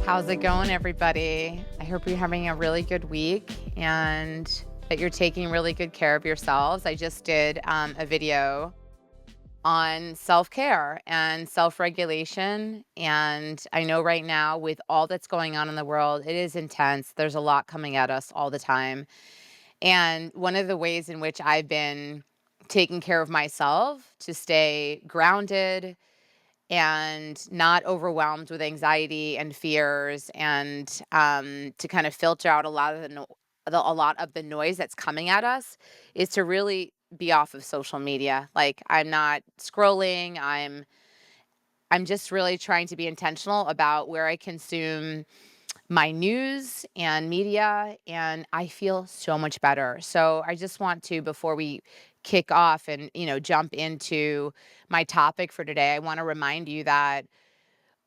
How's it going, everybody? I hope you're having a really good week and that you're taking really good care of yourselves. I just did a video on self-care and self-regulation. And I know right now, with all that's going on in the world, it is intense. There's a lot coming at us all the time. And one of the ways in which I've been taking care of myself to stay grounded and not overwhelmed with anxiety and fears, and to kind of filter out a lot of a lot of the noise that's coming at us, is to really be off of social media. Like, I'm not scrolling. I'm just really trying to be intentional about where I consume my news and media, and I feel so much better. So I just want to, before we kick off and, jump into my topic for today, I want to remind you that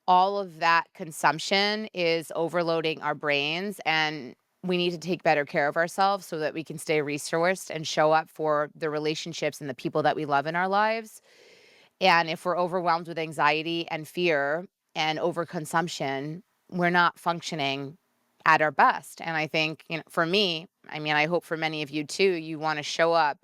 all of that consumption is overloading our brains, and we need to take better care of ourselves so that we can stay resourced and show up for the relationships and the people that we love in our lives. And if we're overwhelmed with anxiety and fear and overconsumption, we're not functioning at our best. And I think, for me, I mean, I hope for many of you too, you want to show up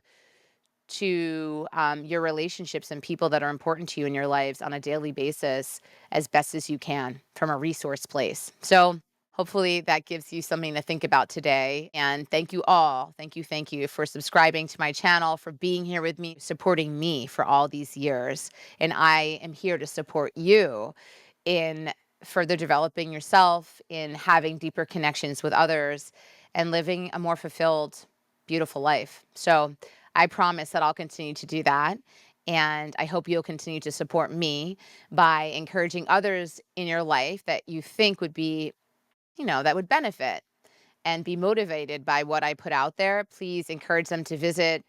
to your relationships and people that are important to you in your lives on a daily basis as best as you can from a resource place. So hopefully that gives you something to think about today. And thank you all. Thank you for subscribing to my channel, for being here with me, supporting me for all these years. And I am here to support you in further developing yourself, in having deeper connections with others, and living a more fulfilled, beautiful life. So I promise that I'll continue to do that. And I hope you'll continue to support me by encouraging others in your life that you think would be, that would benefit and be motivated by what I put out there. Please encourage them to visit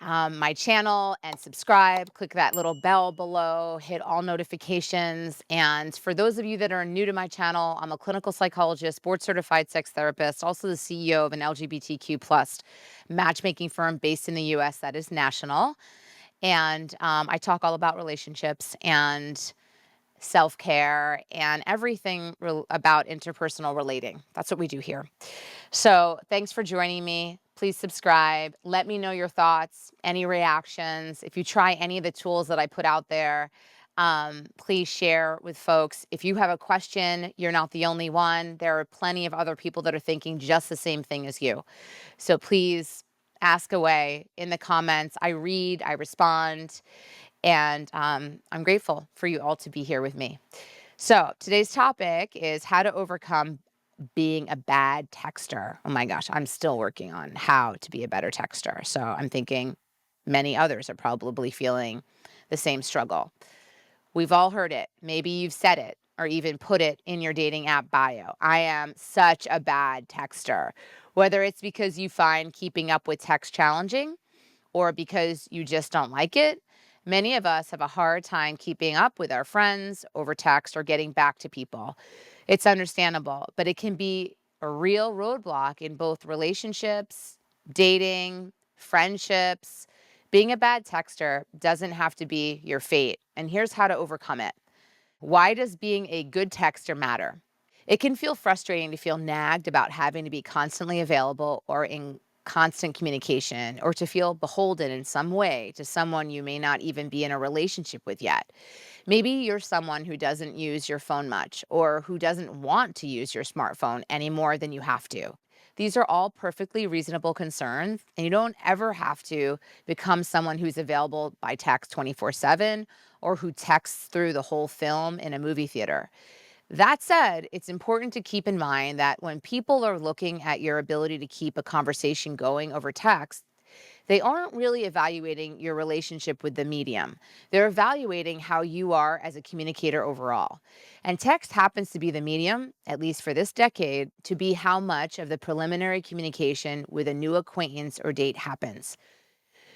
my channel and subscribe. Click that little bell below, hit all notifications. And for those of you that are new to my channel, I'm a clinical psychologist, board certified sex therapist, also the CEO of an LGBTQ plus matchmaking firm based in the US that is national. And I talk all about relationships and self-care and everything about interpersonal relating. That's what we do here. So thanks for joining me. Please subscribe. Let me know your thoughts, any reactions. If you try any of the tools that I put out there, please share with folks. If you have a question, you're not the only one. There are plenty of other people that are thinking just the same thing as you. So please ask away in the comments. I read, I respond, and I'm grateful for you all to be here with me. So today's topic is how to overcome being a bad texter. Oh my gosh, I'm still working on how to be a better texter. So I'm thinking many others are probably feeling the same struggle. We've all heard it. Maybe you've said it or even put it in your dating app bio. I am such a bad texter. Whether it's because you find keeping up with text challenging or because you just don't like it, many of us have a hard time keeping up with our friends over text or getting back to people. It's understandable, but it can be a real roadblock in both relationships, dating, friendships. Being a bad texter doesn't have to be your fate. And here's how to overcome it. Why does being a good texter matter? It can feel frustrating to feel nagged about having to be constantly available or in constant communication, or to feel beholden in some way to someone you may not even be in a relationship with yet. Maybe you're someone who doesn't use your phone much, or who doesn't want to use your smartphone any more than you have to. These are all perfectly reasonable concerns, and you don't ever have to become someone who's available by text 24/7 or who texts through the whole film in a movie theater. That said, it's important to keep in mind that when people are looking at your ability to keep a conversation going over text, they aren't really evaluating your relationship with the medium. They're evaluating how you are as a communicator overall. And text happens to be the medium, at least for this decade, to be how much of the preliminary communication with a new acquaintance or date happens.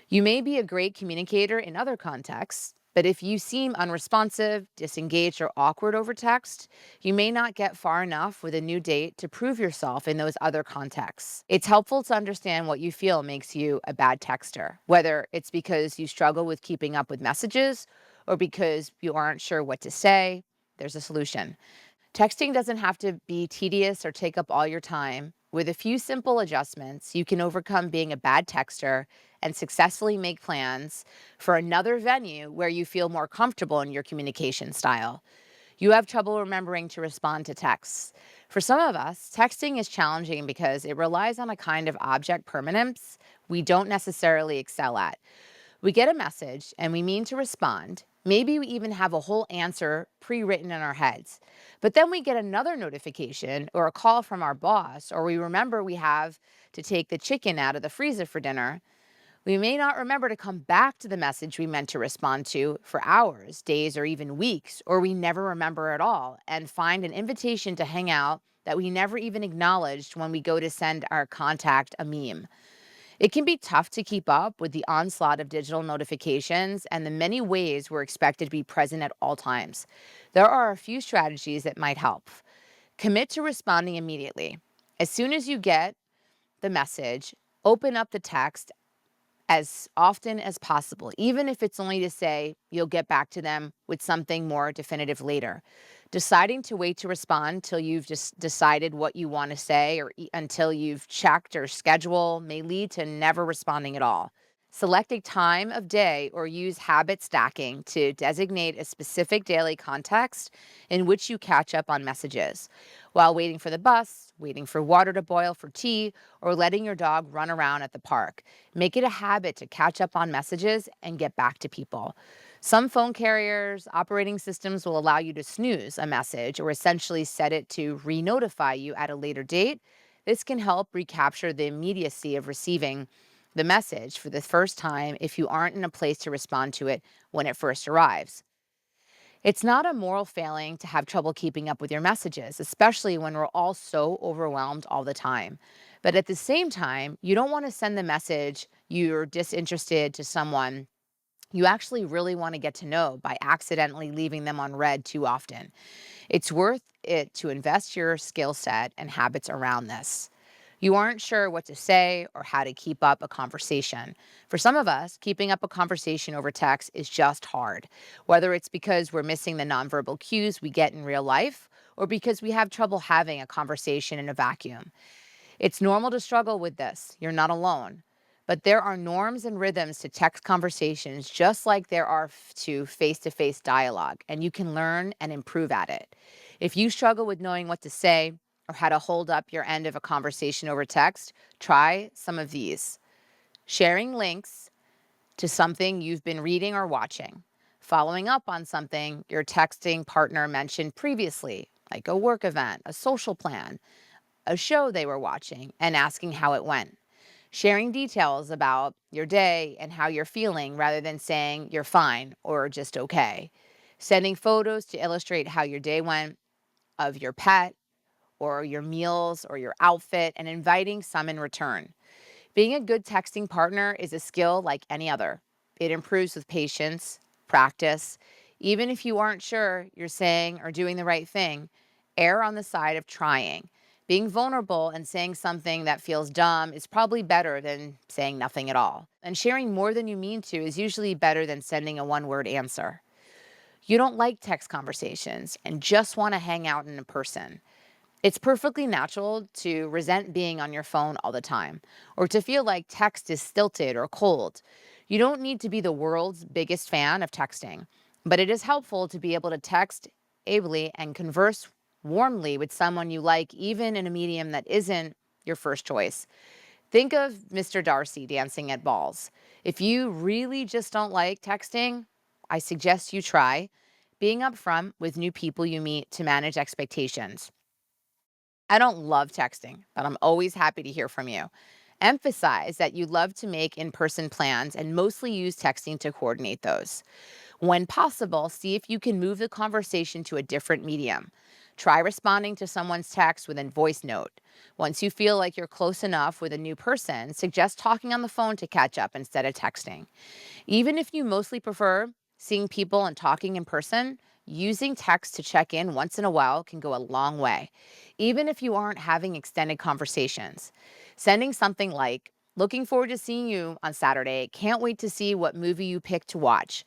You may be a great communicator in other contexts, but if you seem unresponsive, disengaged, or awkward over text, you may not get far enough with a new date to prove yourself in those other contexts. It's helpful to understand what you feel makes you a bad texter, whether it's because you struggle with keeping up with messages or because you aren't sure what to say. There's a solution. Texting doesn't have to be tedious or take up all your time. With a few simple adjustments, you can overcome being a bad texter and successfully make plans for another venue where you feel more comfortable in your communication style. You have trouble remembering to respond to texts. For some of us, texting is challenging because it relies on a kind of object permanence we don't necessarily excel at. We get a message and we mean to respond. Maybe we even have a whole answer pre written in our heads. But then we get another notification or a call from our boss, or we remember we have to take the chicken out of the freezer for dinner. We may not remember to come back to the message we meant to respond to for hours, days, or even weeks, or we never remember at all and find an invitation to hang out that we never even acknowledged when we go to send our contact a meme. It can be tough to keep up with the onslaught of digital notifications and the many ways we're expected to be present at all times. There are a few strategies that might help. Commit to responding immediately. As soon as you get the message, open up the text as often as possible, even if it's only to say you'll get back to them with something more definitive later. Deciding to wait to respond till you've just decided what you want to say or until you've checked or schedule may lead to never responding at all. Select a time of day or use habit stacking to designate a specific daily context in which you catch up on messages. While waiting for the bus, waiting for water to boil for tea, or letting your dog run around at the park. Make it a habit to catch up on messages and get back to people. Some phone carriers, operating systems will allow you to snooze a message or essentially set it to re notify you at a later date. This can help recapture the immediacy of receiving the message for the first time if you aren't in a place to respond to it when it first arrives. It's not a moral failing to have trouble keeping up with your messages, especially when we're all so overwhelmed all the time. But at the same time, you don't want to send the message you're disinterested to someone you actually really want to get to know by accidentally leaving them on red too often. It's worth it to invest your skill set and habits around this. You aren't sure what to say or how to keep up a conversation. For some of us, keeping up a conversation over text is just hard, whether it's because we're missing the nonverbal cues we get in real life or because we have trouble having a conversation in a vacuum. It's normal to struggle with this. You're not alone. But there are norms and rhythms to text conversations just like there are to face dialogue, and you can learn and improve at it. If you struggle with knowing what to say or how to hold up your end of a conversation over text, try some of these. Sharing links to something you've been reading or watching. Following up on something your texting partner mentioned previously, like a work event, a social plan, a show they were watching, and asking how it went. Sharing details about your day and how you're feeling rather than saying you're fine or just okay. Sending photos to illustrate how your day went of your pet or your meals or your outfit and inviting some in return. Being a good texting partner is a skill like any other. It improves with patience, practice. Even if you aren't sure you're saying or doing the right thing, err on the side of trying. Being vulnerable and saying something that feels dumb is probably better than saying nothing at all. And sharing more than you mean to is usually better than sending a one-word answer. You don't like text conversations and just want to hang out in person. It's perfectly natural to resent being on your phone all the time or to feel like text is stilted or cold. You don't need to be the world's biggest fan of texting, but it is helpful to be able to text ably and converse warmly with someone you like, even in a medium that isn't your first choice. Think of Mr. Darcy dancing at balls. If you really just don't like texting, I suggest you try being upfront with new people you meet to manage expectations. I don't love texting, but I'm always happy to hear from you. Emphasize that you love to make in person plans and mostly use texting to coordinate those. When possible, see if you can move the conversation to a different medium. Try responding to someone's text with a voice note. Once you feel like you're close enough with a new person, suggest talking on the phone to catch up instead of texting. Even if you mostly prefer seeing people and talking in person, using text to check in once in a while can go a long way, even if you aren't having extended conversations. Sending something like, looking forward to seeing you on Saturday, can't wait to see what movie you picked to watch,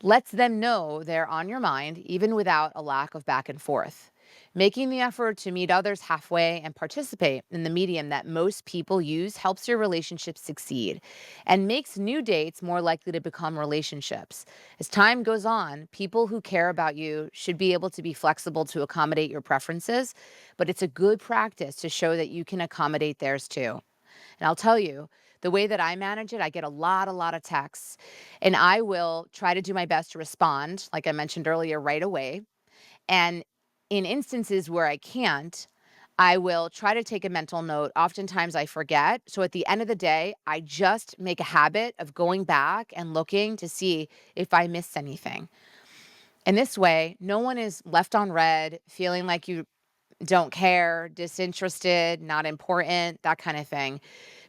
lets them know they're on your mind, even without a lack of back and forth. Making the effort to meet others halfway and participate in the medium that most people use helps your relationship succeed and makes new dates more likely to become relationships. As time goes on, people who care about you should be able to be flexible to accommodate your preferences, but it's a good practice to show that you can accommodate theirs too. And I'll tell you, the way that I manage it, I get a lot of texts, and I will try to do my best to respond, like I mentioned earlier, right away. And in instances where I can't, I will try to take a mental note. Oftentimes I forget. So at the end of the day, I just make a habit of going back and looking to see if I missed anything. And this way, no one is left on red, feeling like you don't care, disinterested, not important, that kind of thing.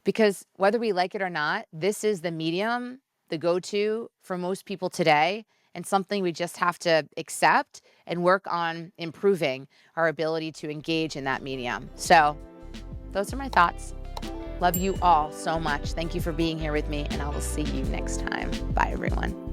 Because whether we like it or not, this is the medium, the go to for most people today, and something we just have to accept and work on improving our ability to engage in that medium. So, those are my thoughts. Love you all so much. Thank you for being here with me, and I will see you next time. Bye, everyone.